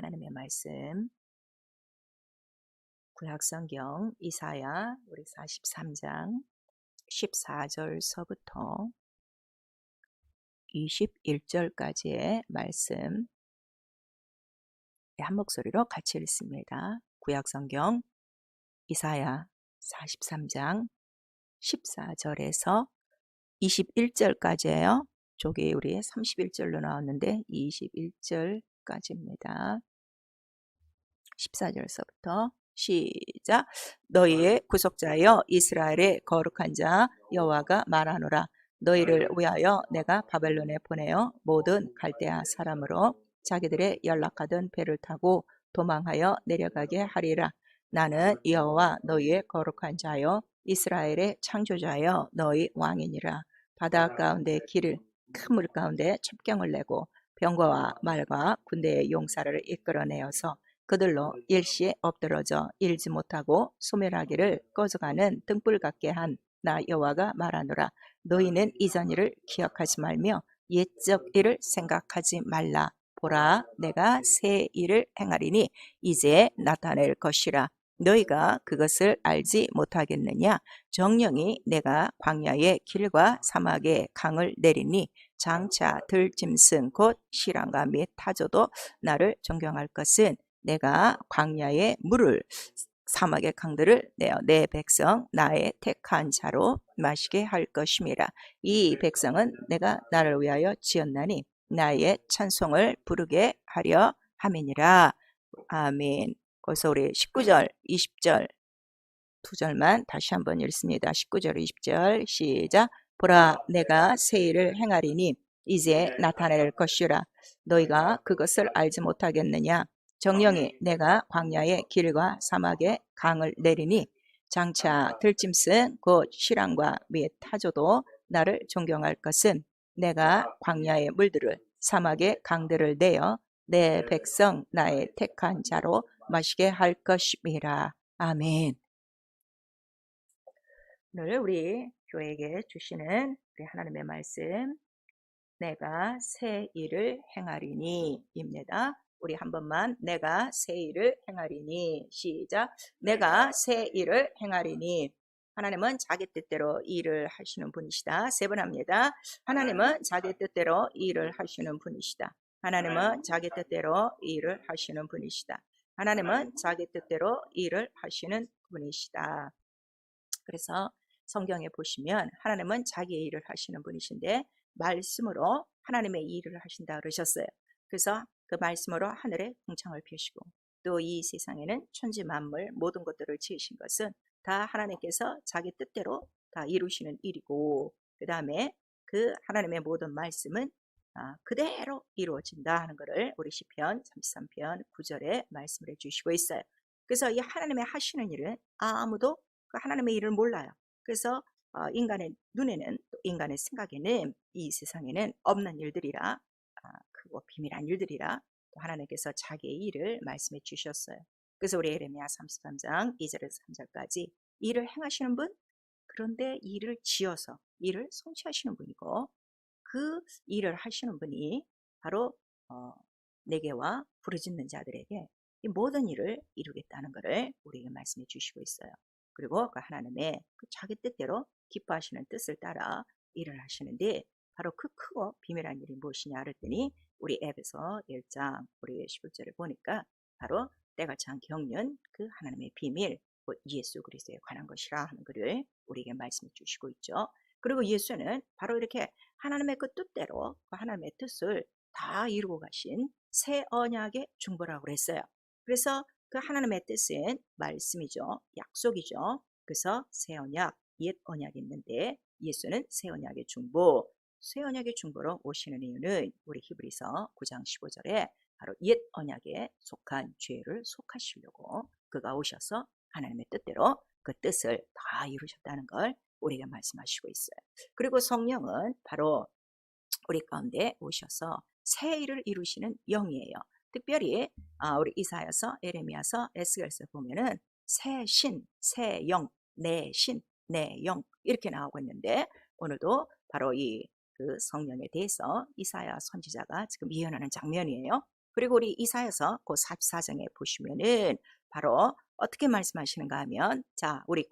하나님의 말씀 구약성경 이사야 우리 43장 14절서부터 21절까지의 말씀 한 목소리로 같이 읽습니다. 구약성경 이사야 43장 14절에서 21절까지예요. 저기 우리 31절로 나왔는데 21절까지입니다. 14절서부터 시작. 너희의 구속자여 이스라엘의 거룩한 자 여호와가 말하노라. 너희를 위하여 내가 바벨론에 보내어 모든 갈대아 사람으로 자기들의 연락하던 배를 타고 도망하여 내려가게 하리라. 나는 여호와 너희의 거룩한 자여 이스라엘의 창조자여 너희 왕이니라. 바다 가운데 길을 큰 물 가운데 첩경을 내고 병거와 말과 군대의 용사를 이끌어내어서 그들로 일시에 엎드러져 일지 못하고 소멸하기를 꺼져가는 등불 같게 한 나 여호와가 말하노라. 너희는 이전 일을 기억하지 말며 옛적 일을 생각하지 말라. 보라, 내가 새 일을 행하리니 이제 나타낼 것이라. 너희가 그것을 알지 못하겠느냐? 정령이 내가 광야의 길과 사막의 강을 내리니 장차 들짐승 곧 시랑과 및 타조도 나를 존경할 것은 내가 광야의 물을 사막의 강들을 내어 내 백성 나의 택한 자로 마시게 할 것임이라. 이 백성은 내가 나를 위하여 지었나니 나의 찬송을 부르게 하려 함이니라. 아멘. 거기서 우리 19절 20절 두 절만 다시 한번 읽습니다. 19절 20절 시작. 보라, 내가 새 일을 행하리니 이제 나타낼 것이라. 너희가 그것을 알지 못하겠느냐? 정령이 내가 광야의 길과 사막의 강을 내리니 장차 들짐승 곧 시랑과 및 타조도 나를 존경할 것은 내가 광야의 물들을 사막의 강들을 내어 내 백성 나의 택한 자로 마시게 할 것임이라. 아멘. 오늘 우리 교회에게 주시는 우리 하나님의 말씀 내가 새 일을 행하리니 입니다. 우리 한 번만 내가 새 일을 행하리니 시작. 내가 새 일을 행하리니. 하나님은 자기 뜻대로 일을 하시는 분이시다. 세 번 합니다. 하나님은 자기 뜻대로 일을 하시는 분이시다. 하나님은 자기 뜻대로 일을 하시는 분이시다. 하나님은 자기 뜻대로 일을 하시는 분이시다. 그래서 성경에 보시면 하나님은 자기의 일을 하시는 분이신데 말씀으로 하나님의 일을 하신다 그러셨어요. 그래서 그 말씀으로 하늘에 궁창을 펴시고 또 이 세상에는 천지 만물 모든 것들을 지으신 것은 다 하나님께서 자기 뜻대로 다 이루시는 일이고 그 다음에 그 하나님의 모든 말씀은 그대로 이루어진다 하는 것을 우리 시편 33편 9절에 말씀을 해주시고 있어요. 그래서 이 하나님의 하시는 일은 아무도 그 하나님의 일을 몰라요. 그래서 인간의 눈에는 또 인간의 생각에는 이 세상에는 없는 일들이라 크고 비밀한 일들이라 또 하나님께서 자기의 일을 말씀해 주셨어요. 그래서 우리 예레미야 33장 2절에서 3절까지 일을 행하시는 분 그런데 일을 지어서 일을 성취하시는 분이고 그 일을 하시는 분이 바로 내게와 부르짖는 자들에게 이 모든 일을 이루겠다는 것을 우리에게 말씀해 주시고 있어요. 그리고 그 하나님의 그 자기 뜻대로 기뻐하시는 뜻을 따라 일을 하시는데 바로 그 크고 비밀한 일이 무엇이냐 그랬더니 우리 에베소 1장 우리 11절을 보니까 바로 때가 찬 경륜 그 하나님의 비밀 예수 그리스도에 관한 것이라 하는 것을 우리에게 말씀해 주시고 있죠. 그리고 예수는 바로 이렇게 하나님의 그 뜻대로 그 하나님의 뜻을 다 이루고 가신 새 언약의 중보라고 그랬어요. 그래서 그 하나님의 뜻은 말씀이죠. 약속이죠. 그래서 새 언약, 옛 언약이 있는데 예수는 새 언약의 중보, 새 언약의 중보로 오시는 이유는 우리 히브리서 9장 15절에 바로 옛 언약에 속한 죄를 속하시려고 그가 오셔서 하나님의 뜻대로 그 뜻을 다 이루셨다는 걸 우리가 말씀하시고 있어요. 그리고 성령은 바로 우리 가운데 오셔서 새 일을 이루시는 영이에요. 특별히 우리 이사야서, 에레미야서, 에스겔서 보면은 새 신, 새 영, 내 신, 내 영 이렇게 나오고 있는데 오늘도 바로 이 그 성령에 대해서 이사야 선지자가 지금 예언하는 장면이에요. 그리고 우리 이사야서 그 44장에 보시면은 바로 어떻게 말씀하시는가 하면, 자, 우리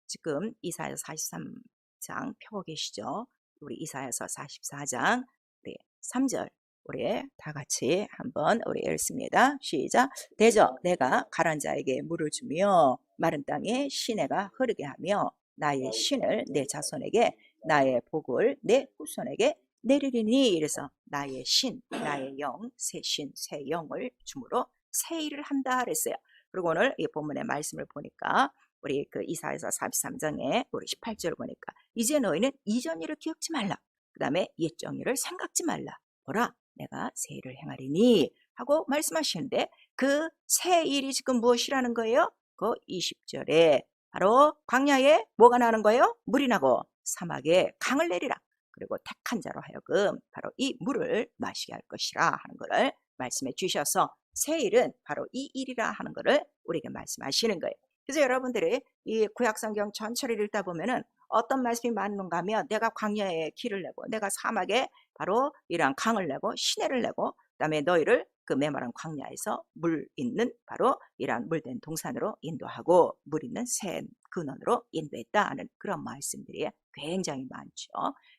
지금 이사야 43장 펴고 계시죠? 우리 이사야서 44장 우리 3절 우리 다 같이 한번 우리 읽습니다. 시작. 대저 내가 가란 자에게 물을 주며 마른 땅에 시내가 흐르게 하며 나의 신을 내 자손에게 나의 복을 내 후손에게 내리리니. 이래서 나의 신, 나의 영, 새 신, 새 영을 주므로 새 일을 한다 그랬어요. 그리고 오늘 이 본문의 말씀을 보니까 우리 그 이사야서 43장에 우리 18절 보니까 이제 너희는 이전 일을 기억지 말라. 그 다음에 옛 정의를 생각지 말라. 보라 내가 새 일을 행하리니 하고 말씀하시는데, 그 새 일이 지금 무엇이라는 거예요? 그 20절에 바로 광야에 뭐가 나는 거예요? 물이 나고 사막에 강을 내리라. 그리고 택한 자로 하여금 바로 이 물을 마시게 할 것이라 하는 것을 말씀해 주셔서 새 일은 바로 이 일이라 하는 것을 우리에게 말씀하시는 거예요. 그래서 여러분들이 이 구약성경 전체를 읽다 보면은 어떤 말씀이 많은가 하면, 내가 광야에 길을 내고 내가 사막에 바로 이러한 강을 내고 시내를 내고 그다음에 너희를 그 메마른 광야에서 물 있는 바로 이러한 물된 동산으로 인도하고 물 있는 새 근원으로 인도했다 하는 그런 말씀들이 굉장히 많죠.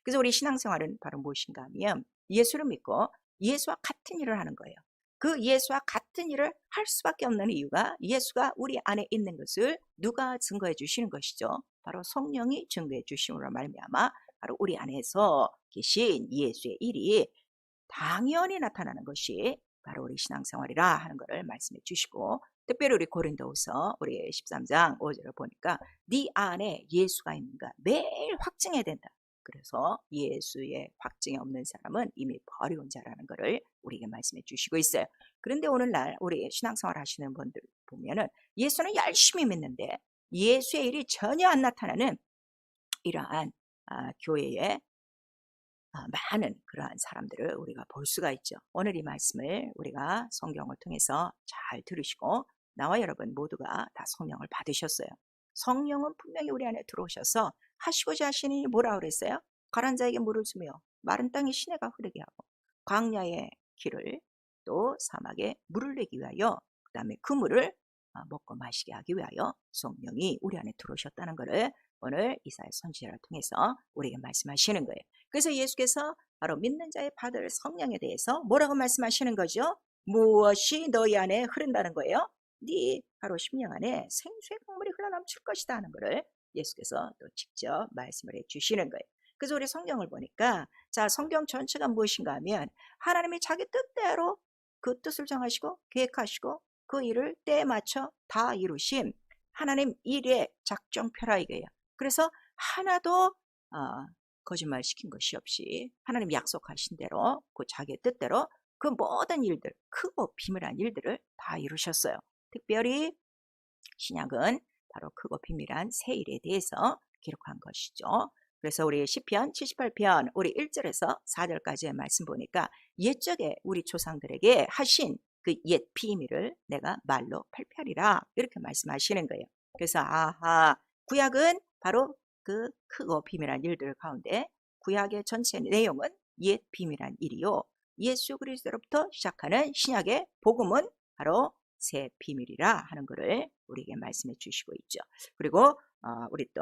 그래서 우리 신앙생활은 바로 무엇인가 하면 예수를 믿고 예수와 같은 일을 하는 거예요. 그 예수와 같은 일을 할 수밖에 없는 이유가 예수가 우리 안에 있는 것을 누가 증거해 주시는 것이죠? 바로 성령이 증거해 주심으로 말미암아 바로 우리 안에서 계신 예수의 일이 당연히 나타나는 것이 바로 우리 신앙생활이라 하는 것을 말씀해 주시고, 특별히 우리 고린도후서 우리 13장 5절을 보니까 네 안에 예수가 있는가 매일 확증해야 된다. 그래서 예수의 확증이 없는 사람은 이미 버려온 자라는 것을 우리에게 말씀해 주시고 있어요. 그런데 오늘날 우리 신앙생활 하시는 분들 보면은 예수는 열심히 믿는데 예수의 일이 전혀 안 나타나는 이러한 교회의 많은 그러한 사람들을 우리가 볼 수가 있죠. 오늘 이 말씀을 우리가 성경을 통해서 잘 들으시고 나와 여러분 모두가 다 성령을 받으셨어요. 성령은 분명히 우리 안에 들어오셔서 하시고자 하시니 뭐라 그랬어요? 가란 자에게 물을 주며 마른 땅에 시내가 흐르게 하고 광야의 길을 또 사막에 물을 내기 위하여 그 다음에 그 물을 먹고 마시게 하기 위하여 성령이 우리 안에 들어오셨다는 것을 오늘 이사야 선지자를 통해서 우리에게 말씀하시는 거예요. 그래서 예수께서 바로 믿는 자의 받을 성령에 대해서 뭐라고 말씀하시는 거죠? 무엇이 너희 안에 흐른다는 거예요? 네 바로 심령 안에 생수의 강물이 흘러넘칠 것이다 하는 것을 예수께서 또 직접 말씀을 해 주시는 거예요. 그래서 우리 성경을 보니까, 자, 성경 전체가 무엇인가 하면 하나님이 자기 뜻대로 그 뜻을 정하시고 계획하시고 그 일을 때에 맞춰 다 이루신 하나님 일의 작정표라 이거예요. 그래서 하나도 거짓말 시킨 것이 없이 하나님 약속하신 대로 그 자기의 뜻대로 그 모든 일들, 크고 비밀한 일들을 다 이루셨어요. 특별히 신약은 바로 크고 비밀한 새 일에 대해서 기록한 것이죠. 그래서 우리 시편 78편 우리 1절에서 4절까지의 말씀 보니까 옛적에 우리 조상들에게 하신 그 옛 비밀을 내가 말로 발표하리라 이렇게 말씀하시는 거예요. 그래서 구약은 바로 그 크고 비밀한 일들 가운데 구약의 전체 내용은 옛 비밀한 일이요, 예수 그리스도로부터 시작하는 신약의 복음은 바로 새 비밀이라 하는 것을 우리에게 말씀해 주시고 있죠. 그리고 우리 또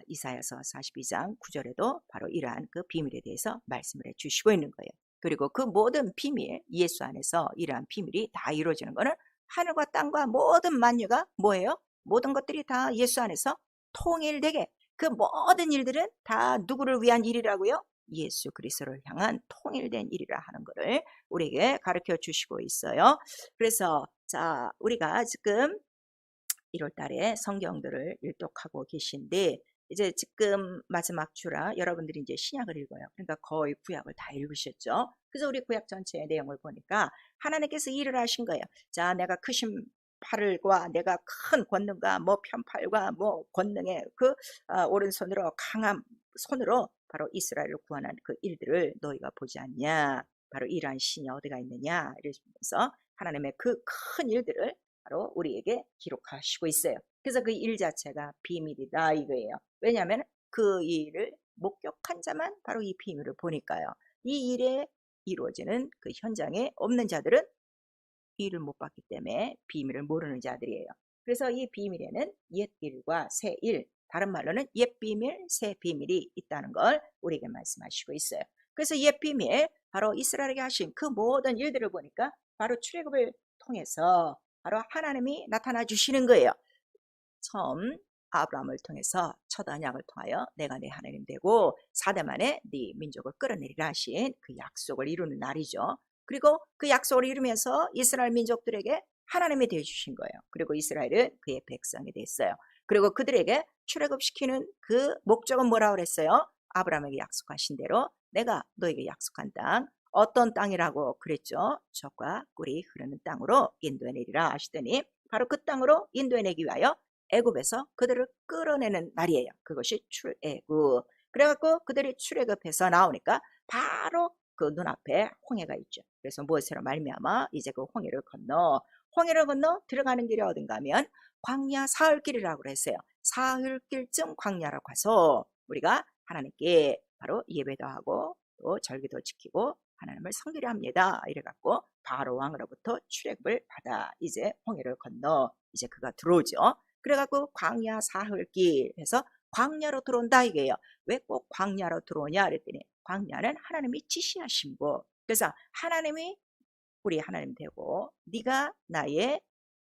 이사야서 42장 9절에도 바로 이러한 그 비밀에 대해서 말씀을 해 주시고 있는 거예요. 그리고 그 모든 비밀, 예수 안에서 이러한 비밀이 다 이루어지는 것은 하늘과 땅과 모든 만유가 뭐예요? 모든 것들이 다 예수 안에서 통일되게, 그 모든 일들은 다 누구를 위한 일이라고요? 예수 그리스도를 향한 통일된 일이라 하는 것을 우리에게 가르쳐 주시고 있어요. 그래서 자, 우리가 지금 1월 달에 성경들을 일독하고 계신데 이제 지금 마지막 주라 여러분들이 이제 신약을 읽어요. 그러니까 거의 구약을 다 읽으셨죠. 그래서 우리 구약 전체의 내용을 보니까 하나님께서 일을 하신 거예요. 자, 내가 크신 팔과 내가 큰 권능과 뭐 편팔과 뭐 권능의 그 오른손으로 강한 손으로 바로 이스라엘을 구원한 그 일들을 너희가 보지 않냐. 바로 이러한 신이 어디가 있느냐 이러면서 하나님의 그 큰 일들을 바로 우리에게 기록하시고 있어요. 그래서 그 일 자체가 비밀이다 이거예요. 왜냐하면 그 일을 목격한 자만 바로 이 비밀을 보니까요. 이 일의 이루어지는 그 현장에 없는 자들은 일을 못 받기 때문에 비밀을 모르는 자들이에요. 그래서 이 비밀에는 옛 일과 새 일, 다른 말로는 옛 비밀, 새 비밀이 있다는 걸 우리에게 말씀하시고 있어요. 그래서 옛 비밀, 바로 이스라엘에게 하신 그 모든 일들을 보니까 바로 출애굽을 통해서 바로 하나님이 나타나 주시는 거예요. 처음 아브라함을 통해서 첫 언약을 통하여 내가 네 하나님 되고 4대 만에 네 민족을 끌어내리라 하신 그 약속을 이루는 날이죠. 그리고 그 약속을 이루면서 이스라엘 민족들에게 하나님이 되어주신 거예요. 그리고 이스라엘은 그의 백성이 됐어요. 그리고 그들에게 출애굽시키는 그 목적은 뭐라고 그랬어요? 아브라함에게 약속하신 대로 내가 너에게 약속한 땅, 어떤 땅이라고 그랬죠? 젖과 꿀이 흐르는 땅으로 인도해내리라 하시더니 바로 그 땅으로 인도해내기 위하여 애굽에서 그들을 끌어내는 날이에요. 그것이 출애굽. 그래갖고 그들이 출애굽해서 나오니까 바로 그 눈앞에 홍해가 있죠. 그래서 무엇으로 말미암아 이제 그 홍해를 건너 들어가는 길이 어딘가 하면 광야 사흘길이라고 그랬어요. 사흘길쯤 광야로 가서 우리가 하나님께 바로 예배도 하고 또 절기도 지키고 하나님을 섬기려 합니다. 이래갖고 바로 왕으로부터 출애굽을 받아 이제 홍해를 건너 이제 그가 들어오죠. 그래갖고 광야 사흘길 해서 광야로 들어온다 이게요. 왜 꼭 광야로 들어오냐 그랬더니 광야는 하나님이 지시하신 곳. 그래서 하나님이 우리 하나님 되고 네가 나의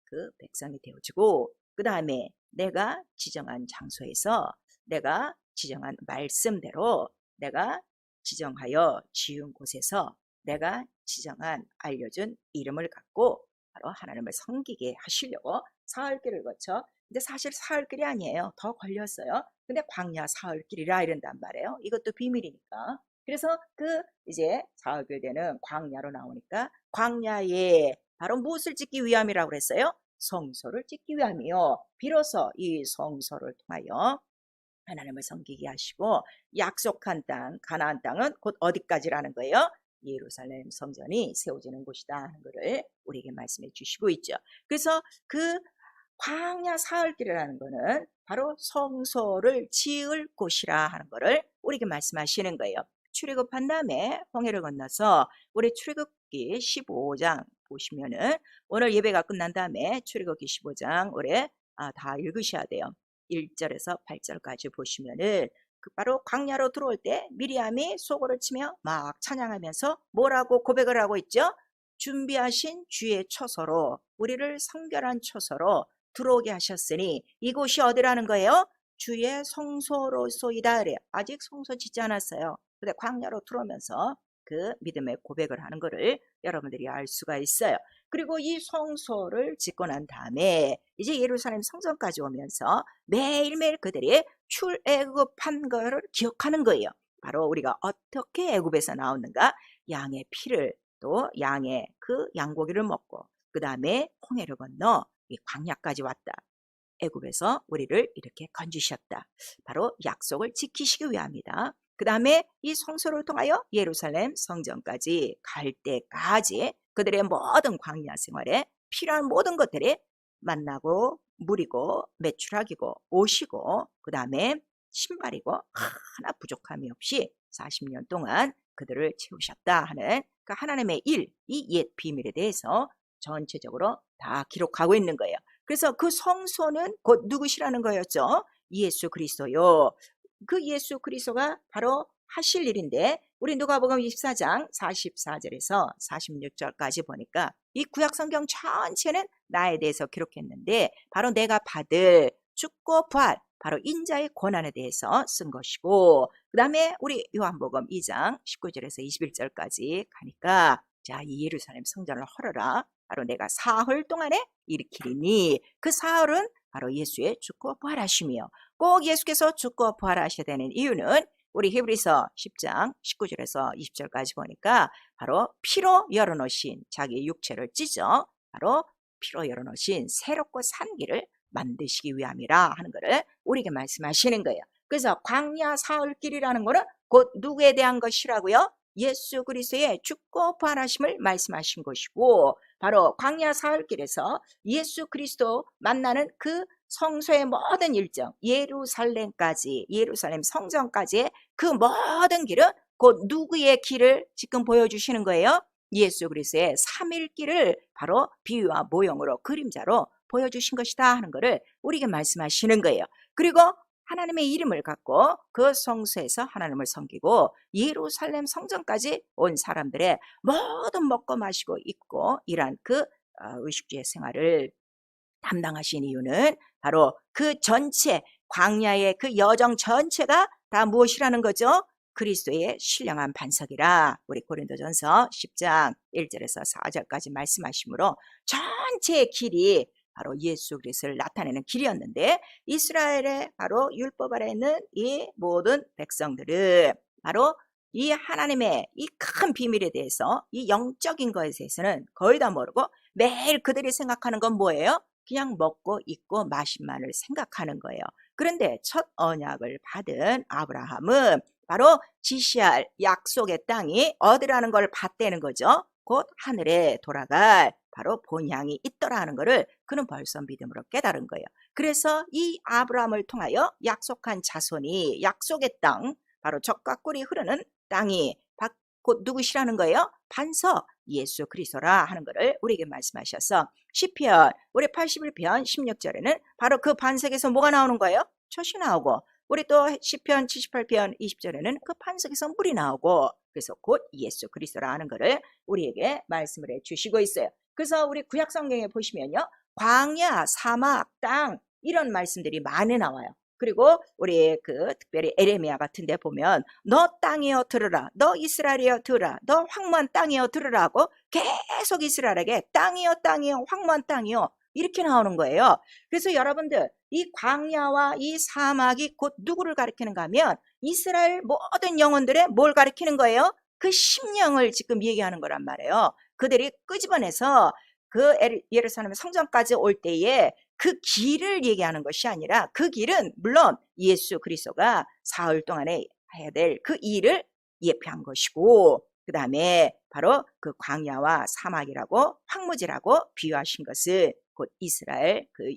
그 백성이 되어지고 그 다음에 내가 지정한 장소에서 내가 지정한 말씀대로 내가 지정하여 지은 곳에서 내가 지정한 알려준 이름을 갖고 바로 하나님을 섬기게 하시려고 사흘길을 거쳐. 근데 사실 사흘길이 아니에요. 더 걸렸어요. 근데 광야 사흘길이라 이런단 말이에요. 이것도 비밀이니까. 그래서 그 이제 사흘길 되는 광야로 나오니까 광야에 바로 무엇을 짓기 위함이라고 그랬어요? 성소를 짓기 위함이요. 비로소 이 성소를 통하여 하나님을 섬기게 하시고 약속한 땅, 가나안 땅은 곧 어디까지라는 거예요? 예루살렘 성전이 세워지는 곳이다 하는 것을 우리에게 말씀해 주시고 있죠. 그래서 그 광야 사흘길이라는 거는 바로 성소를 지을 곳이라 하는 것을 우리에게 말씀하시는 거예요. 출애굽한 다음에 홍해를 건너서 우리 출애굽기 15장 보시면은 오늘 예배가 끝난 다음에 출애굽기 15장 올해 다 읽으셔야 돼요. 1절에서 8절까지 보시면은 그 바로 광야로 들어올 때 미리암이 소고를 치며 막 찬양하면서 뭐라고 고백을 하고 있죠? 준비하신 주의 처소로 우리를 성결한 처소로 들어오게 하셨으니 이곳이 어디라는 거예요? 주의 성소로소이다 그래요. 아직 성소 짓지 않았어요. 근데 광야로 들어오면서 그 믿음의 고백을 하는 것을 여러분들이 알 수가 있어요. 그리고 이 성소를 짓고 난 다음에 이제 예루살렘 성전까지 오면서 매일매일 그들이 출애굽한 것을 기억하는 거예요. 바로 우리가 어떻게 애굽에서 나오는가? 양의 피를 또 양의 그 양고기를 먹고 그 다음에 홍해를 건너 이 광야까지 왔다. 애굽에서 우리를 이렇게 건지셨다. 바로 약속을 지키시기 위함이다. 그 다음에 이 성소를 통하여 예루살렘 성전까지 갈 때까지 그들의 모든 광야 생활에 필요한 모든 것들이 만나고 물이고 매출하기고 옷이고 그 다음에 신발이고 하나 부족함이 없이 40년 동안 그들을 채우셨다 하는 그 하나님의 일, 이 옛 비밀에 대해서 전체적으로 다 기록하고 있는 거예요. 그래서 그 성소는 곧 누구시라는 거였죠? 예수 그리스도요. 그 예수 그리스도가 바로 하실 일인데 우리 누가복음 24장 44절에서 46절까지 보니까 이 구약성경 전체는 나에 대해서 기록했는데 바로 내가 받을 죽고 부활 바로 인자의 권한에 대해서 쓴 것이고 그 다음에 우리 요한복음 2장 19절에서 21절까지 가니까 자, 이 예루살렘 성전을 헐어라. 바로 내가 사흘 동안에 일으키리니 그 사흘은 바로 예수의 죽고 부활하심이요. 꼭 예수께서 죽고 부활하셔야 되는 이유는 우리 히브리서 10장 19절에서 20절까지 보니까 바로 피로 열어놓으신 자기 육체를 찢어 바로 피로 열어놓으신 새롭고 산 길을 만드시기 위함이라 하는 것을 우리에게 말씀하시는 거예요. 그래서 광야 사흘길이라는 것은 곧 누구에 대한 것이라고요? 예수 그리스도의 죽고 부활하심을 말씀하신 것이고 바로 광야 사흘길에서 예수 그리스도 만나는 그 성소의 모든 일정 예루살렘까지 예루살렘 성전까지의 그 모든 길은 곧 누구의 길을 지금 보여주시는 거예요? 예수 그리스도의 삼일길을 바로 비유와 모형으로 그림자로 보여주신 것이다 하는 것을 우리에게 말씀하시는 거예요. 그리고 하나님의 이름을 갖고 그 성소에서 하나님을 섬기고 예루살렘 성전까지 온 사람들의 모든 먹고 마시고 입고 일한 그 의식주의 생활을 담당하신 이유는 바로 그 전체 광야의 그 여정 전체가 다 무엇이라는 거죠? 그리스도의 신령한 반석이라 우리 고린도전서 10장 1절에서 4절까지 말씀하시므로 전체의 길이 바로 예수 그리스도를 나타내는 길이었는데 이스라엘의 바로 율법 아래 있는 이 모든 백성들은 바로 이 하나님의 이 큰 비밀에 대해서 이 영적인 것에 대해서는 거의 다 모르고 매일 그들이 생각하는 건 뭐예요? 그냥 먹고 입고 마신만을 생각하는 거예요. 그런데 첫 언약을 받은 아브라함은 바로 지시할 약속의 땅이 어디라는 걸 봤다는 거죠. 곧 하늘에 돌아갈 바로 본향이 있더라는 것을 그는 벌써 믿음으로 깨달은 거예요. 그래서 이 아브라함을 통하여 약속한 자손이 약속의 땅, 바로 젖과 꿀이 흐르는 땅이 곧 누구시라는 거예요? 반석 예수 그리스도라 하는 것을 우리에게 말씀하셔서 시편 우리 81편 16절에는 바로 그 반석에서 뭐가 나오는 거예요? 젖이 나오고 우리 또 시편 78편 20절에는 그 반석에서 물이 나오고 그래서 곧 예수 그리스도라 하는 것을 우리에게 말씀을 해주시고 있어요. 그래서 우리 구약 성경에 보시면요, 광야, 사막, 땅 이런 말씀들이 많이 나와요. 그리고 우리 그 특별히 에레미야 같은 데 보면 너 땅이여 들으라, 너 이스라엘이여 들으라, 너 황무한 땅이여 들으라 하고 계속 이스라엘에게 땅이여 땅이여 황무한 땅이여 이렇게 나오는 거예요. 그래서 여러분들 이 광야와 이 사막이 곧 누구를 가리키는가 하면 이스라엘 모든 영혼들의 뭘 가리키는 거예요? 그 심령을 지금 얘기하는 거란 말이에요. 그들이 끄집어내서 그 예루살렘 성전까지 올 때에 그 길을 얘기하는 것이 아니라 그 길은 물론 예수 그리스도가 사흘 동안에 해야 될 그 일을 예표한 것이고 그 다음에 바로 그 광야와 사막이라고 황무지라고 비유하신 것은 곧 이스라엘 그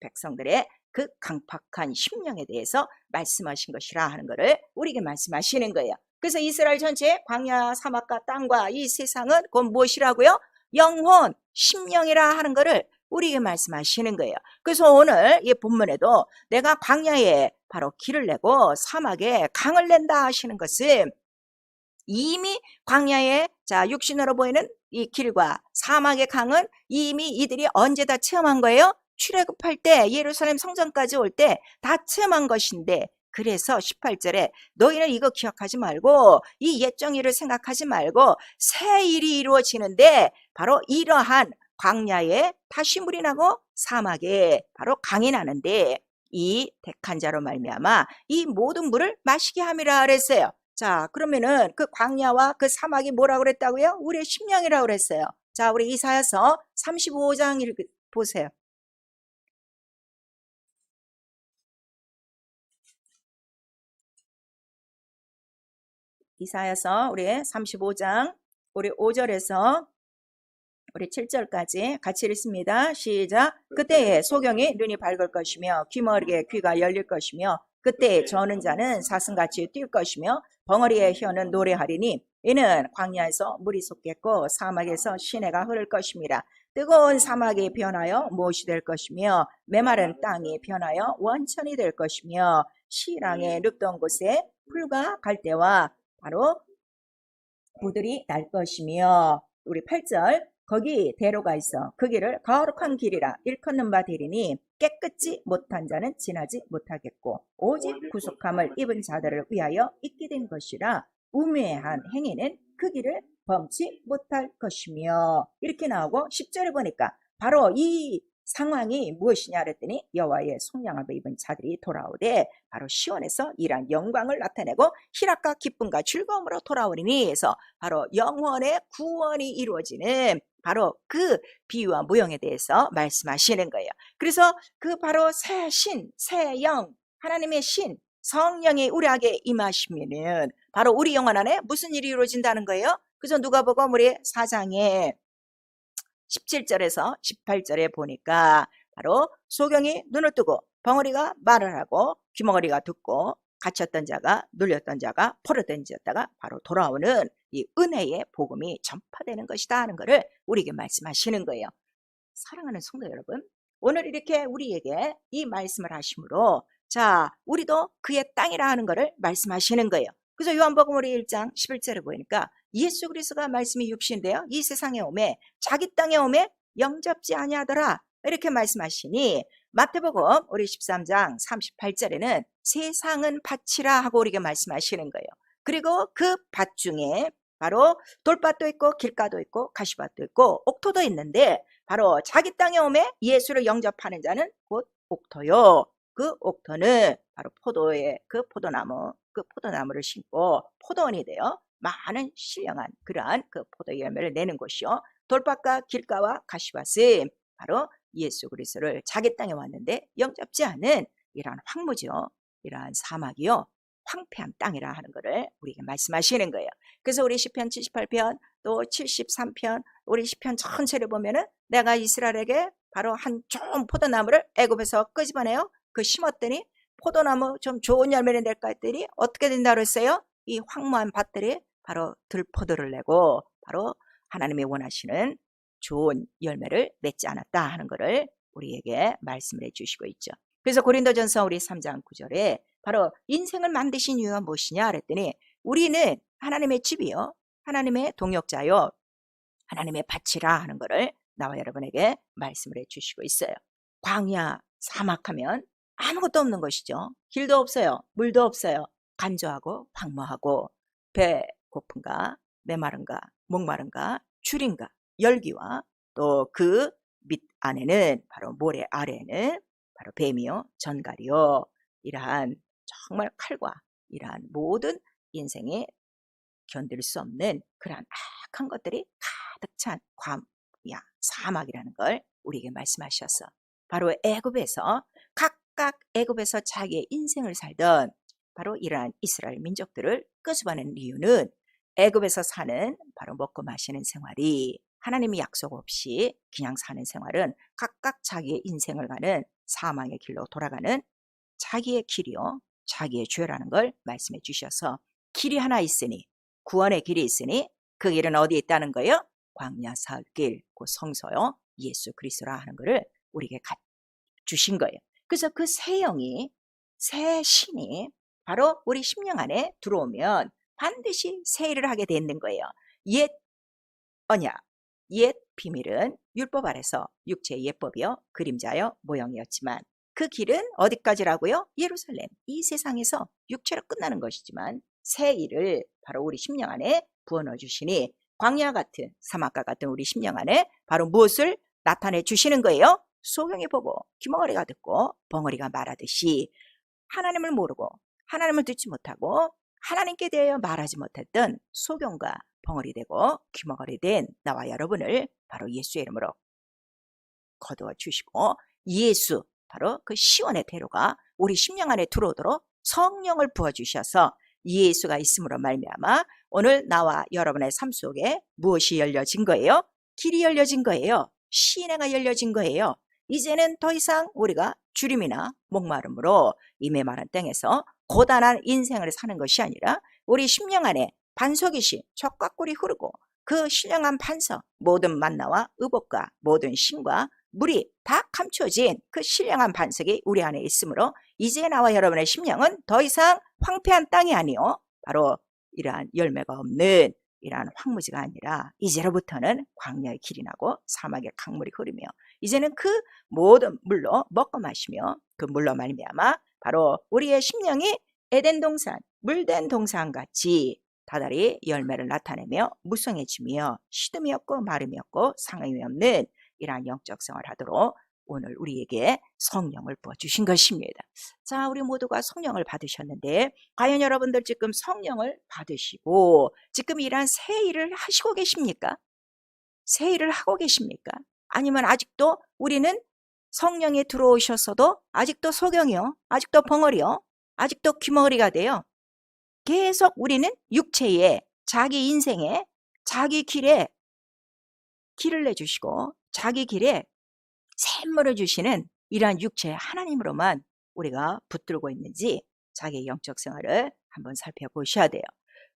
백성들의 그 강팍한 심령에 대해서 말씀하신 것이라 하는 것을 우리에게 말씀하시는 거예요. 그래서 이스라엘 전체 광야 사막과 땅과 이 세상은 곧 무엇이라고요? 영혼, 심령이라 하는 것을 우리에게 말씀하시는 거예요. 그래서 오늘 이 본문에도 내가 광야에 바로 길을 내고 사막에 강을 낸다 하시는 것은 이미 광야에 육신으로 보이는 이 길과 사막의 강은 이미 이들이 언제 다 체험한 거예요? 출애굽할 때 예루살렘 성전까지 올 때 다 체험한 것인데 그래서 18절에 너희는 이거 기억하지 말고 이 옛 정의를 생각하지 말고 새 일이 이루어지는데 바로 이러한 광야에 다시 물이 나고 사막에 바로 강이 나는데 이 택한 자로 말미암아 이 모든 물을 마시게 함이라 그랬어요. 자, 그러면은 그 광야와 그 사막이 뭐라고 그랬다고요? 우리의 심령이라고 그랬어요. 자, 우리 이사야서 35장 보세요. 이사야서 우리 35장 우리 5절에서 우리 7절까지 같이 읽습니다. 시작. 그때에 소경이 눈이 밝을 것이며 귀머리에 귀가 열릴 것이며 그때에 저는 자는 사슴같이 뛸 것이며 벙어리의 혀는 노래하리니 이는 광야에서 물이 솟겠고 사막에서 시내가 흐를 것입니다. 뜨거운 사막이 변하여 무엇이 될 것이며 메마른 땅이 변하여 원천이 될 것이며 시랑의 눕던 곳에 풀과 갈대와 바로 부들이 날 것이며 우리 8절 거기 대로가 있어 그 길을 거룩한 길이라 일컫는 바 되리니 깨끗이 못한 자는 지나지 못하겠고 오직 구속함을 입은 자들을 위하여 있게 된 것이라 우매한 행위는 그 길을 범치 못할 것이며 이렇게 나오고 10절에 보니까 바로 이 상황이 무엇이냐 그랬더니 여호와의 속량함을 입은 자들이 돌아오되 바로 시온에서 이러한 영광을 나타내고 희락과 기쁨과 즐거움으로 돌아오리니 해서 바로 영혼의 구원이 이루어지는 바로 그 비유와 모형에 대해서 말씀하시는 거예요. 그래서 그 바로 새 신, 새 영, 하나님의 신, 성령이 우리에게 임하시면은 바로 우리 영혼 안에 무슨 일이 이루어진다는 거예요? 그래서 누가복음 우리 4장에 17절에서 18절에 보니까 바로 소경이 눈을 뜨고 벙어리가 말을 하고 귀머거리가 듣고 갇혔던 자가, 눌렸던 자가, 포로된 자가 바로 돌아오는 이 은혜의 복음이 전파되는 것이다 하는 것을 우리에게 말씀하시는 거예요. 사랑하는 성도 여러분, 오늘 이렇게 우리에게 이 말씀을 하심으로 자, 우리도 그의 땅이라 하는 것을 말씀하시는 거예요. 그래서 요한복음 우리 1장 11절에 보니까 예수 그리스도가 말씀이 육신되어 이 세상에 오매 자기 땅에 오매 영접지 아니하더라 이렇게 말씀하시니, 마태복음 우리 13장 38절에는 세상은 밭이라 하고 우리에게 말씀하시는 거예요. 그리고 그 밭 중에 바로 돌밭도 있고 길가도 있고 가시밭도 있고 옥토도 있는데, 바로 자기 땅에 오매 예수를 영접하는 자는 곧 옥토요. 그 옥토는 바로 포도의 그 포도나무를 심고 포도원이 되어 많은 신령한 그러한 그 포도 열매를 내는 곳이요. 돌밭과 길가와 가시밭은 바로 예수 그리스도를 자기 땅에 왔는데 영접지 않은 이러한 황무지요, 이러한 사막이요, 황폐한 땅이라 하는 것을 우리에게 말씀하시는 거예요. 그래서 우리 시편 78편 또 73편 우리 시편 전체를 보면은 내가 이스라엘에게 바로 한 좋은 포도나무를 애굽에서 끄집어내요. 그 심었더니 포도나무 좀 좋은 열매를 낼까 했더니 어떻게 된다 그랬어요? 이 황무한 밭들이 바로 들포도를 내고 바로 하나님이 원하시는 좋은 열매를 맺지 않았다 하는 것을 우리에게 말씀을 해주시고 있죠. 그래서 고린도전서 우리 3장 9절에 바로 인생을 만드신 이유가 무엇이냐 그랬더니 우리는 하나님의 집이요, 하나님의 동역자요, 하나님의 밭이라 하는 것을 나와 여러분에게 말씀을 해주시고 있어요. 광야 사막하면 아무것도 없는 것이죠. 길도 없어요, 물도 없어요. 간조하고 황무하고 배고픈가 메마른가 목마른가 줄인가 열기와 또 그 밑 안에는 바로 모래 아래에는 바로 뱀이요 전갈이요, 이러한 정말 칼과 이러한 모든 인생에 견딜 수 없는 그러한 악한 것들이 가득 찬 광야 사막이라는 걸 우리에게 말씀하셔서, 바로 애굽에서 각각 애굽에서 자기의 인생을 살던 바로 이러한 이스라엘 민족들을 끄집어낸 이유는 애굽에서 사는 바로 먹고 마시는 생활이 하나님이 약속 없이 그냥 사는 생활은 각각 자기의 인생을 가는 사망의 길로 돌아가는 자기의 길이요 자기의 죄라는 걸 말씀해 주셔서, 길이 하나 있으니 구원의 길이 있으니 그 길은 어디에 있다는 거예요? 광야 사흘길 그 성소요 예수 그리스도라 하는 것을 우리에게 주신 거예요. 그래서 그 새 영이 새 신이 바로 우리 심령 안에 들어오면 반드시 새 일을 하게 되는 거예요. 옛 언약 옛 비밀은 율법 아래서 육체의 예법이요 그림자요 모형이었지만 그 길은 어디까지라고요? 예루살렘, 이 세상에서 육체로 끝나는 것이지만 새 일을 바로 우리 심령 안에 부어넣어 주시니 광야 같은 사막과 같은 우리 심령 안에 바로 무엇을 나타내 주시는 거예요? 소경이 보고 귀머거리가 듣고 벙어리가 말하듯이 하나님을 모르고 하나님을 듣지 못하고 하나님께 대하여 말하지 못했던 소경과 벙어리 되고 귀머거리 된 나와 여러분을 바로 예수의 이름으로 거두어 주시고, 예수 바로 그 시온의 태로가 우리 심령 안에 들어오도록 성령을 부어주셔서 예수가 있음으로 말미암아 오늘 나와 여러분의 삶 속에 무엇이 열려진 거예요? 길이 열려진 거예요. 시내가 열려진 거예요. 이제는 더 이상 우리가 주림이나 목마름으로 이 메마른 땅에서 고단한 인생을 사는 것이 아니라 우리 심령 안에 반석이신 젖과 꿀이 흐르고 그 신령한 반석 모든 만나와 의복과 모든 신과 물이 다 감춰진 그 신령한 반석이 우리 안에 있으므로 이제 나와 여러분의 심령은 더 이상 황폐한 땅이 아니요 바로 이러한 열매가 없는 이러한 황무지가 아니라 이제로부터는 광야의 길이 나고 사막의 강물이 흐르며 이제는 그 모든 물로 먹고 마시며 그 물로 말미암아 바로 우리의 심령이 에덴 동산 물된 동산같이 다달이 열매를 나타내며 무성해지며 시듬이 없고 마름이 없고 상함이 없는 이러한 영적 생활을 하도록 오늘 우리에게 성령을 부어주신 것입니다. 자, 우리 모두가 성령을 받으셨는데 과연 여러분들 지금 성령을 받으시고 지금 이러한 새 일을 하시고 계십니까? 새 일을 하고 계십니까? 아니면 아직도 우리는 성령이 들어오셨어도 아직도 소경이요, 아직도 벙어리요, 아직도 귀머거리가 돼요. 계속 우리는 육체에 자기 인생에 자기 길에 길을 내주시고 자기 길에 샘물을 주시는 이러한 육체의 하나님으로만 우리가 붙들고 있는지 자기의 영적 생활을 한번 살펴보셔야 돼요.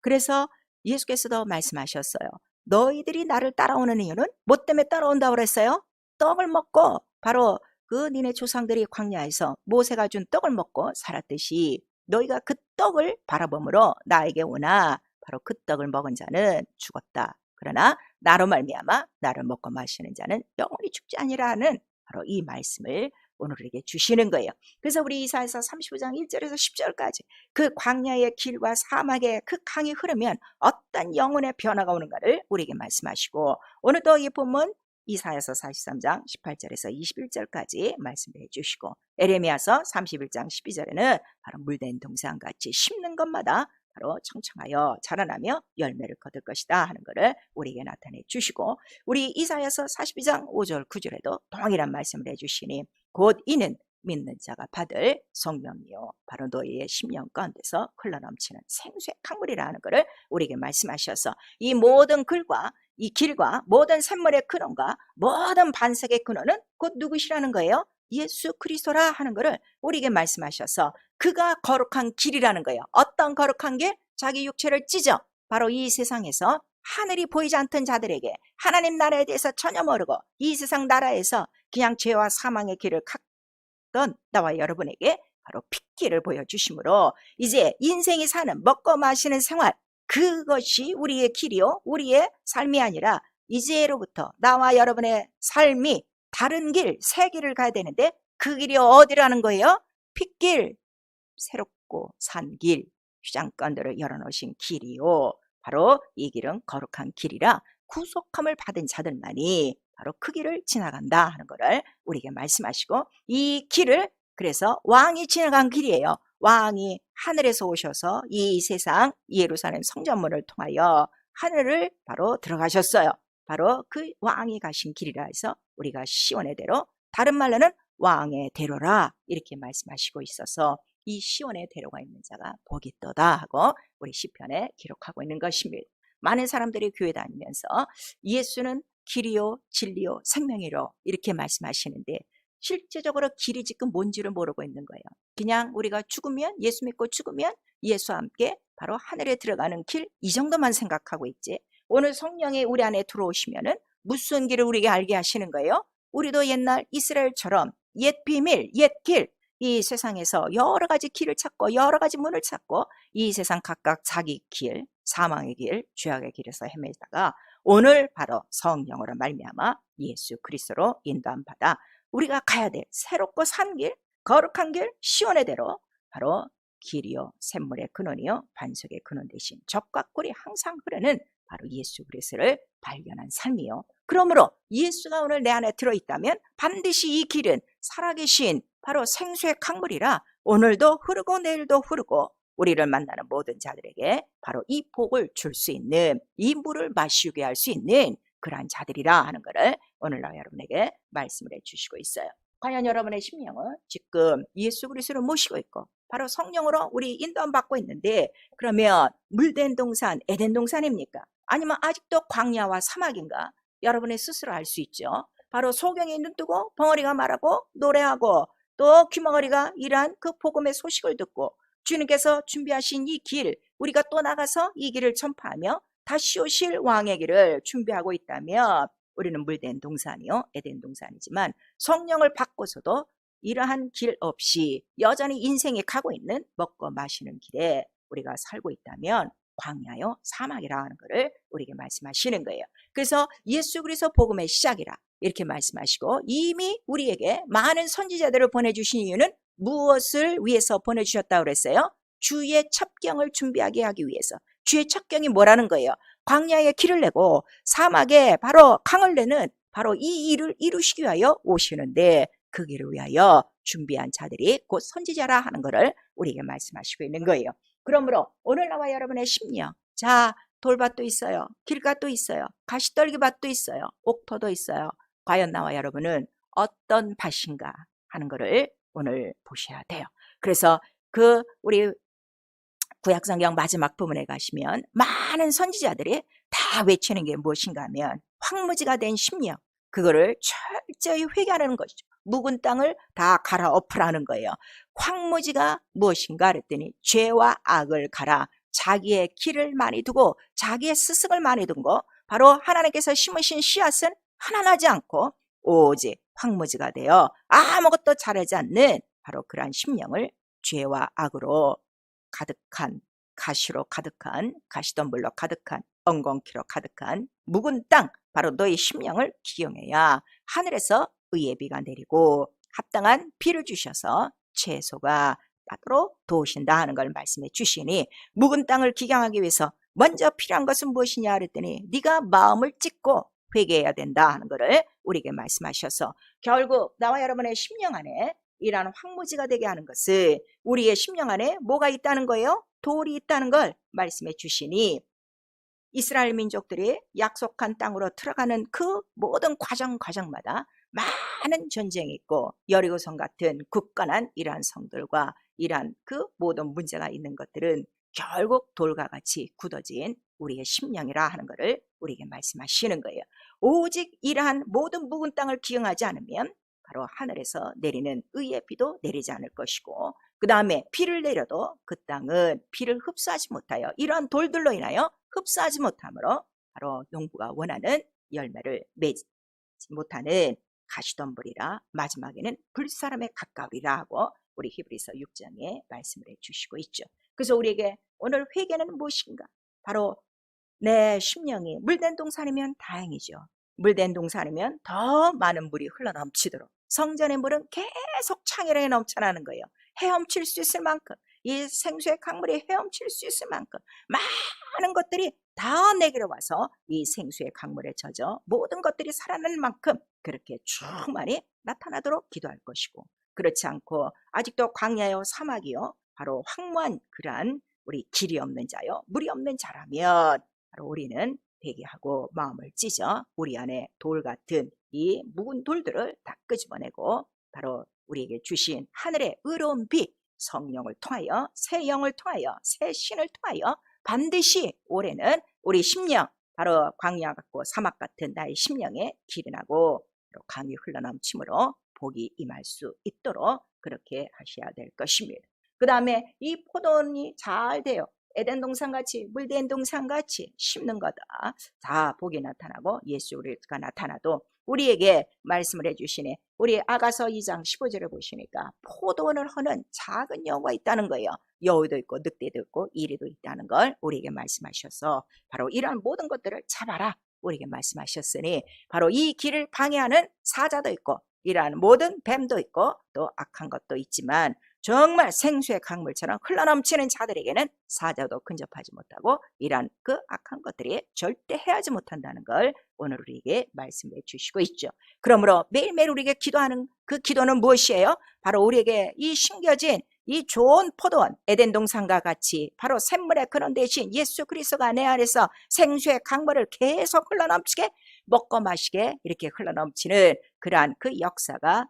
그래서 예수께서도 말씀하셨어요. 너희들이 나를 따라오는 이유는 뭐 때문에 따라온다고 그랬어요? 떡을 먹고, 바로 그 니네 조상들이 광야에서 모세가 준 떡을 먹고 살았듯이 너희가 그 떡을 바라봄으로 나에게 오나 바로 그 떡을 먹은 자는 죽었다. 그러나 나로 말미암아 나를 먹고 마시는 자는 영원히 죽지 아니라는 바로 이 말씀을 오늘 우리에게 주시는 거예요. 그래서 우리 이사야서 35장 1절에서 10절까지 그 광야의 길과 사막의 그 강이 흐르면 어떤 영혼의 변화가 오는가를 우리에게 말씀하시고, 오늘도 이 본문 이사야서 43장 18절에서 21절까지 말씀을 해주시고, 에레미야서 31장 12절에는 바로 물된 동산같이 심는 것마다 바로 청청하여 자라나며 열매를 거둘 것이다 하는 것을 우리에게 나타내 주시고, 우리 이사야서 42장 5절 9절에도 동일한 말씀을 해주시니 곧 이는 믿는 자가 받을 성령이요 바로 너희의 심령 가운데서 흘러넘치는 생수의 강물이라는 것을 우리에게 말씀하셔서, 이 모든 글과 이 길과 모든 샘물의 근원과 모든 반석의 근원은 곧 누구시라는 거예요? 예수 그리스도라 하는 것을 우리에게 말씀하셔서, 그가 거룩한 길이라는 거예요. 어떤 거룩한 길? 자기 육체를 찢어 바로 이 세상에서 하늘이 보이지 않던 자들에게 하나님 나라에 대해서 전혀 모르고 이 세상 나라에서 그냥 죄와 사망의 길을 갔던 나와 여러분에게 바로 핏길을 보여주심으로 이제 인생이 사는 먹고 마시는 생활, 그것이 우리의 길이요 우리의 삶이 아니라 이제로부터 나와 여러분의 삶이 다른 길, 새 길을 가야 되는데 그 길이 어디라는 거예요? 핏길, 새롭고 산 길, 휴장간들을 열어놓으신 길이요 바로 이 길은 거룩한 길이라 구속함을 받은 자들만이 바로 그 길을 지나간다 하는 것을 우리에게 말씀하시고, 이 길을 그래서 왕이 지나간 길이에요. 왕이 하늘에서 오셔서 이 세상 예루살렘 성전문을 통하여 하늘을 바로 들어가셨어요. 바로 그 왕이 가신 길이라 해서 우리가 시온의 대로, 다른 말로는 왕의 대로라 이렇게 말씀하시고 있어서 이 시온의 대로가 있는 자가 복이 있도다 하고 우리 시편에 기록하고 있는 것입니다. 많은 사람들이 교회 다니면서 예수는 길이요 진리요 생명이로 이렇게 말씀하시는데 실제적으로 길이 지금 뭔지를 모르고 있는 거예요. 그냥 우리가 죽으면, 예수 믿고 죽으면 예수와 함께 바로 하늘에 들어가는 길, 이 정도만 생각하고 있지, 오늘 성령이 우리 안에 들어오시면은 무슨 길을 우리에게 알게 하시는 거예요? 우리도 옛날 이스라엘처럼 옛 비밀, 옛 길, 이 세상에서 여러 가지 길을 찾고 여러 가지 문을 찾고 이 세상 각각 자기 길, 사망의 길, 죄악의 길에서 헤매다가 오늘 바로 성령으로 말미암아 예수 그리스도로 인도함 받아 우리가 가야 될 새롭고 산 길, 거룩한 길, 시온의 대로 바로 길이요 샘물의 근원이요 반석의 근원 대신 적과 꿀이 항상 흐르는 바로 예수 그리스도를 발견한 삶이요. 그러므로 예수가 오늘 내 안에 들어있다면 반드시 이 길은 살아계신 바로 생수의 강물이라 오늘도 흐르고 내일도 흐르고 우리를 만나는 모든 자들에게 바로 이 복을 줄 수 있는, 이 물을 마시게 할 수 있는 그러한 자들이라 하는 것을 오늘 나와 여러분에게 말씀을 해주시고 있어요. 과연 여러분의 심령은 지금 예수 그리스도를 모시고 있고 바로 성령으로 우리 인도함 받고 있는데, 그러면 물된 동산, 에덴 동산입니까? 아니면 아직도 광야와 사막인가? 여러분의 스스로 알 수 있죠. 바로 소경이 눈뜨고 벙어리가 말하고 노래하고 또 귀머거리가 이러한 그 복음의 소식을 듣고 주님께서 준비하신 이 길, 우리가 또 나가서 이 길을 전파하며 다시 오실 왕의 길을 준비하고 있다면 우리는 물된 동산이요 에덴 동산이지만 성령을 받고서도 이러한 길 없이 여전히 인생이 가고 있는 먹고 마시는 길에 우리가 살고 있다면 광야요 사막이라 하는 것을 우리에게 말씀하시는 거예요. 그래서 예수 그리스도 복음의 시작이라 이렇게 말씀하시고, 이미 우리에게 많은 선지자들을 보내주신 이유는 무엇을 위해서 보내주셨다고 그랬어요? 주의 첩경을 준비하게 하기 위해서. 주의 첩경이 뭐라는 거예요? 광야에 길을 내고 사막에 바로 강을 내는 바로 이 일을 이루시기 위하여 오시는데 그 길을 위하여 준비한 자들이 곧 선지자라 하는 것을 우리에게 말씀하시고 있는 거예요. 그러므로 오늘 나와 여러분의 심령, 자 돌밭도 있어요, 길갓도 있어요, 가시떨기밭도 있어요, 옥토도 있어요. 과연 나와 여러분은 어떤 밭인가 하는 것을 오늘 보셔야 돼요. 그래서 그 우리 구약성경 마지막 부분에 가시면 많은 선지자들이 다 외치는 게 무엇인가 하면 황무지가 된 심령, 그거를 철저히 회개하는 것이죠. 묵은 땅을 다 갈아엎으라는 거예요. 황무지가 무엇인가 그랬더니 죄와 악을 가라. 자기의 길을 많이 두고 자기의 스승을 많이 둔 거, 바로 하나님께서 심으신 씨앗은 하나 나지 않고 오직 황무지가 되어 아무것도 자라지 않는 바로 그러한 심령을 죄와 악으로 가득한, 가시로 가득한, 가시덤불로 가득한, 엉겅퀴로 가득한 묵은 땅, 바로 너의 심령을 기용해야 하늘에서 의의 비가 내리고 합당한 비를 주셔서 채소가 따로 도우신다 하는 걸 말씀해 주시니, 묵은 땅을 기경하기 위해서 먼저 필요한 것은 무엇이냐 그랬더니 네가 마음을 찢고 회개해야 된다 하는 것을 우리에게 말씀하셔서, 결국 나와 여러분의 심령 안에 이러한 황무지가 되게 하는 것을, 우리의 심령 안에 뭐가 있다는 거예요? 돌이 있다는 걸 말씀해 주시니, 이스라엘 민족들이 약속한 땅으로 들어가는 그 모든 과정마다 많은 전쟁이 있고 여리고성 같은 굳건한 이러한 성들과 이러한 그 모든 문제가 있는 것들은 결국 돌과 같이 굳어진 우리의 심령이라 하는 것을 우리에게 말씀하시는 거예요. 오직 이러한 모든 묵은 땅을 기용하지 않으면 바로 하늘에서 내리는 의의 비도 내리지 않을 것이고, 그 다음에 비를 내려도 그 땅은 비를 흡수하지 못하여 이러한 돌들로 인하여 흡수하지 못하므로 바로 농부가 원하는 열매를 맺지 못하는 가시덤불이라 마지막에는 불사람에 가까우리라 하고 우리 히브리서 6장에 말씀을 해주시고 있죠. 그래서 우리에게 오늘 회개는 무엇인가? 바로 내 심령이 물된 동산이면 다행이죠. 물된 동산이면 더 많은 물이 흘러넘치도록, 성전의 물은 계속 창이라에 넘쳐나는 거예요. 헤엄칠 수 있을 만큼, 이 생수의 강물이 헤엄칠 수 있을 만큼 많은 것들이 다 내게로 와서 이 생수의 강물에 젖어 모든 것들이 살아나는 만큼 그렇게 충만히 나타나도록 기도할 것이고, 그렇지 않고 아직도 광야요 사막이요 바로 황무한 그러한 우리 길이 없는 자요 물이 없는 자라면 바로 우리는 회개하고 마음을 찢어 우리 안에 돌 같은 이 묵은 돌들을 다 끄집어내고 바로 우리에게 주신 하늘의 의로운 빛, 성령을 통하여, 새 영을 통하여, 새 신을 통하여 반드시 올해는 우리 심령, 바로 광야 같고 사막 같은 나의 심령에 기른하고 강이 흘러넘침으로 복이 임할 수 있도록 그렇게 하셔야 될 것입니다. 그 다음에 이 포도원이 잘 되어 에덴 동산같이, 물된 동산같이 심는 거다. 다 복이 나타나고 예수 우리가 나타나도 우리에게 말씀을 해주시네. 우리 아가서 2장 15절을 보시니까 포도원을 허는 작은 여우가 있다는 거예요. 여우도 있고 늑대도 있고 이리도 있다는 걸 우리에게 말씀하셔서 바로 이러한 모든 것들을 잡아라 우리에게 말씀하셨으니, 바로 이 길을 방해하는 사자도 있고 이러한 모든 뱀도 있고 또 악한 것도 있지만 정말 생수의 강물처럼 흘러넘치는 자들에게는 사자도 근접하지 못하고 이러한 그 악한 것들이 절대 해하지 못한다는 걸 오늘 우리에게 말씀해 주시고 있죠. 그러므로 매일매일 우리에게 기도하는 그 기도는 무엇이에요? 바로 우리에게 이 심겨진 이 좋은 포도원 에덴 동산과 같이 바로 샘물의 근원 대신 예수 그리스도가 내 안에서 생수의 강물을 계속 흘러넘치게, 먹고 마시게 이렇게 흘러넘치는 그러한 그 역사가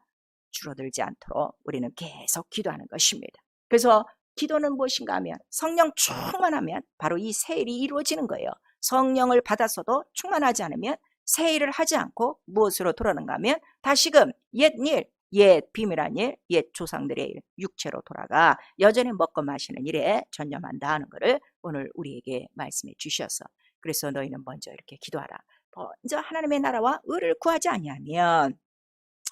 줄어들지 않도록 우리는 계속 기도하는 것입니다. 그래서 기도는 무엇인가 하면 성령 충만하면 바로 이 새 일이 이루어지는 거예요. 성령을 받았어도 충만하지 않으면 새 일을 하지 않고 무엇으로 돌아가는가 하면 다시금 옛 일, 옛 비밀한 일, 옛 조상들의 일, 육체로 돌아가 여전히 먹고 마시는 일에 전념한다 하는 것을 오늘 우리에게 말씀해 주셔서, 그래서 너희는 먼저 이렇게 기도하라. 먼저 하나님의 나라와 의를 구하지 아니하면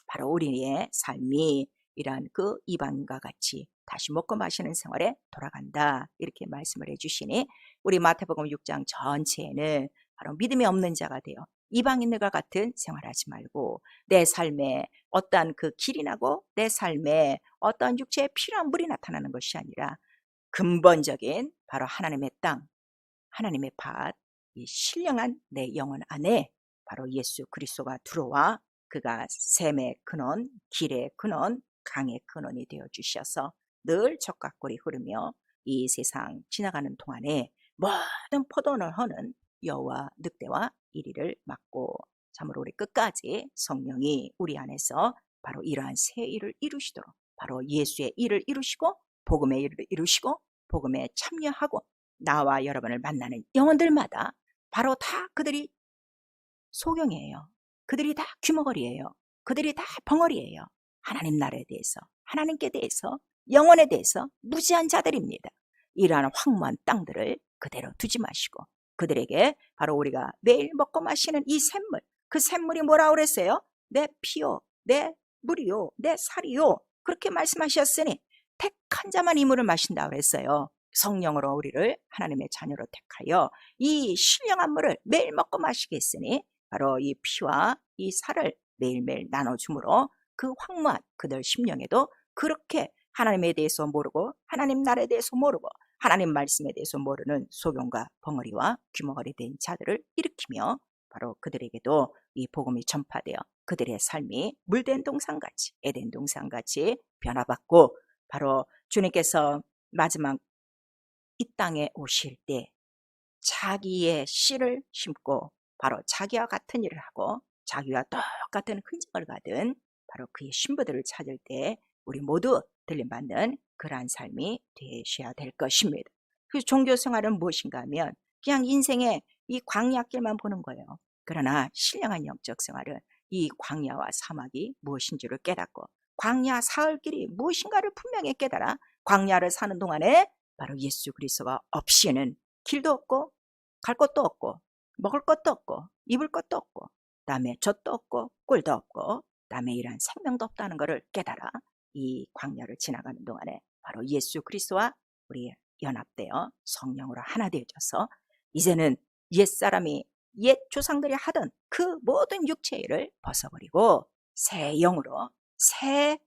바로 우리의 삶이 이러한 그 이방인과 같이 다시 먹고 마시는 생활에 돌아간다 이렇게 말씀을 해주시니, 우리 마태복음 6장 전체에는 바로 믿음이 없는 자가 되어 이방인들과 같은 생활하지 말고 내 삶에 어떠한 그 길이 나고 내 삶에 어떠한 육체에 필요한 물이 나타나는 것이 아니라 근본적인 바로 하나님의 땅, 하나님의 밭, 이 신령한 내 영혼 안에 바로 예수 그리스도가 들어와 그가 샘의 근원, 길의 근원, 강의 근원이 되어 주셔서 늘 젖과 꿀이 흐르며 이 세상 지나가는 동안에 모든 포도원을 허는 여우와 늑대와 이리를 막고 참으로 우리 끝까지 성령이 우리 안에서 바로 이러한 새 일을 이루시도록, 바로 예수의 일을 이루시고 복음의 일을 이루시고 복음에 참여하고 나와 여러분을 만나는 영혼들마다 바로 다 그들이 소경이에요. 그들이 다 귀머거리예요. 그들이 다 벙어리예요. 하나님 나라에 대해서, 하나님께 대해서 영혼에 대해서 무지한 자들입니다. 이러한 황무한 땅들을 그대로 두지 마시고 그들에게 바로 우리가 매일 먹고 마시는 이 샘물, 그 샘물이 뭐라고 그랬어요? 내 피요, 내 물이요, 내 살이요. 그렇게 말씀하셨으니 택한 자만 이 물을 마신다고 그랬어요. 성령으로 우리를 하나님의 자녀로 택하여 이 신령한 물을 매일 먹고 마시게 했으니 바로 이 피와 이 살을 매일매일 나눠줌으로 그 황무한 그들 심령에도 그렇게 하나님에 대해서 모르고 하나님 나라에 대해서 모르고 하나님 말씀에 대해서 모르는 소경과 벙어리와 귀머거리 된 자들을 일으키며 바로 그들에게도 이 복음이 전파되어 그들의 삶이 물된 동산같이 에덴 동산같이 변화받고 바로 주님께서 마지막 이 땅에 오실 때 자기의 씨를 심고 바로 자기와 같은 일을 하고 자기와 똑같은 흔적을 가든 바로 그의 신부들을 찾을 때 우리 모두 들림받는 그러한 삶이 되셔야 될 것입니다. 그 종교생활은 무엇인가 하면 그냥 인생의 이 광야길만 보는 거예요. 그러나 신령한 영적 생활은 이 광야와 사막이 무엇인지를 깨닫고 광야 사흘길이 무엇인가를 분명히 깨달아 광야를 사는 동안에 바로 예수 그리스도가 없이는 길도 없고 갈 것도 없고 먹을 것도 없고 입을 것도 없고 그다음에 젖도 없고 꿀도 없고 그다음에 이러한 생명도 없다는 것을 깨달아 이 광야를 지나가는 동안에 바로 예수 그리스도와 우리 연합되어 성령으로 하나 되어져서 이제는 옛사람이 옛 조상들이 하던 그 모든 육체의 일을 벗어버리고 새 영으로 새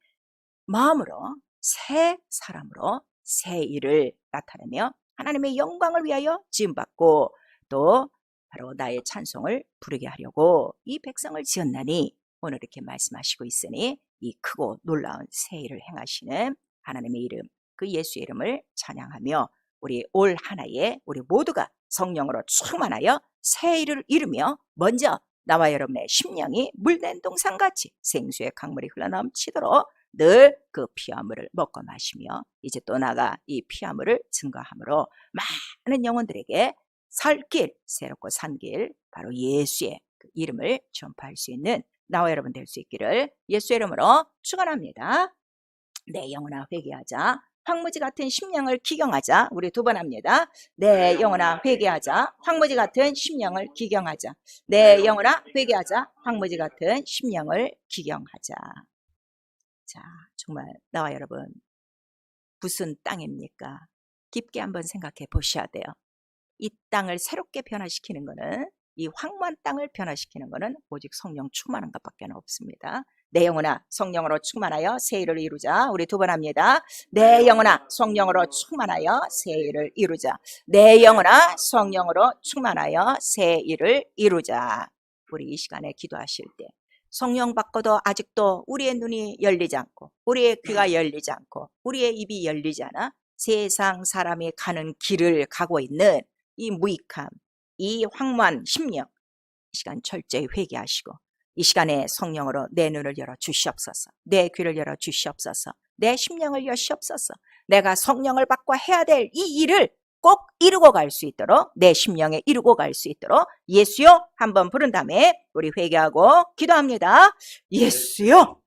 마음으로 새 사람으로 새 일을 나타내며 하나님의 영광을 위하여 지음받고 또 바로 나의 찬송을 부르게 하려고 이 백성을 지었나니 오늘 이렇게 말씀하시고 있으니 이 크고 놀라운 새 일을 행하시는 하나님의 이름 그 예수의 이름을 찬양하며 우리 올 한해에 우리 모두가 성령으로 충만하여 새 일을 이루며 먼저 나와 여러분의 심령이 물된 동산같이 생수의 강물이 흘러넘치도록 늘 그 피와 물을 먹고 마시며 이제 또 나가 이 피와 물을 증거함으로 많은 영혼들에게 살 길, 새롭고 산 길, 바로 예수의 그 이름을 전파할 수 있는 나와 여러분 될 수 있기를 예수의 이름으로 축원합니다. 내 영혼아 회개하자. 황무지 같은 심령을 기경하자. 우리 두 번 합니다. 내 영혼아 회개하자. 황무지 같은 심령을 기경하자. 내 영혼아 회개하자. 황무지 같은 심령을 기경하자. 자, 정말 나와 여러분 무슨 땅입니까? 깊게 한번 생각해 보셔야 돼요. 이 땅을 새롭게 변화시키는 것은 이 황무한 땅을 변화시키는 것은 오직 성령 충만한 것밖에 없습니다. 내 영혼아 성령으로 충만하여 새 일을 이루자. 우리 두 번 합니다. 내 영혼아 성령으로 충만하여 새 일을 이루자. 내 영혼아 성령으로 충만하여 새 일을 이루자. 우리 이 시간에 기도하실 때 성령 받고도 아직도 우리의 눈이 열리지 않고 우리의 귀가 열리지 않고 우리의 입이 열리지 않아 세상 사람이 가는 길을 가고 있는 이 무익함, 이 황무한 심령 이 시간 철저히 회개하시고 이 시간에 성령으로 내 눈을 열어 주시옵소서. 내 귀를 열어 주시옵소서. 내 심령을 여시옵소서. 내가 성령을 받고 해야 될 이 일을 꼭 이루고 갈 수 있도록 내 심령에 이루고 갈 수 있도록 예수요 한번 부른 다음에 우리 회개하고 기도합니다. 예수요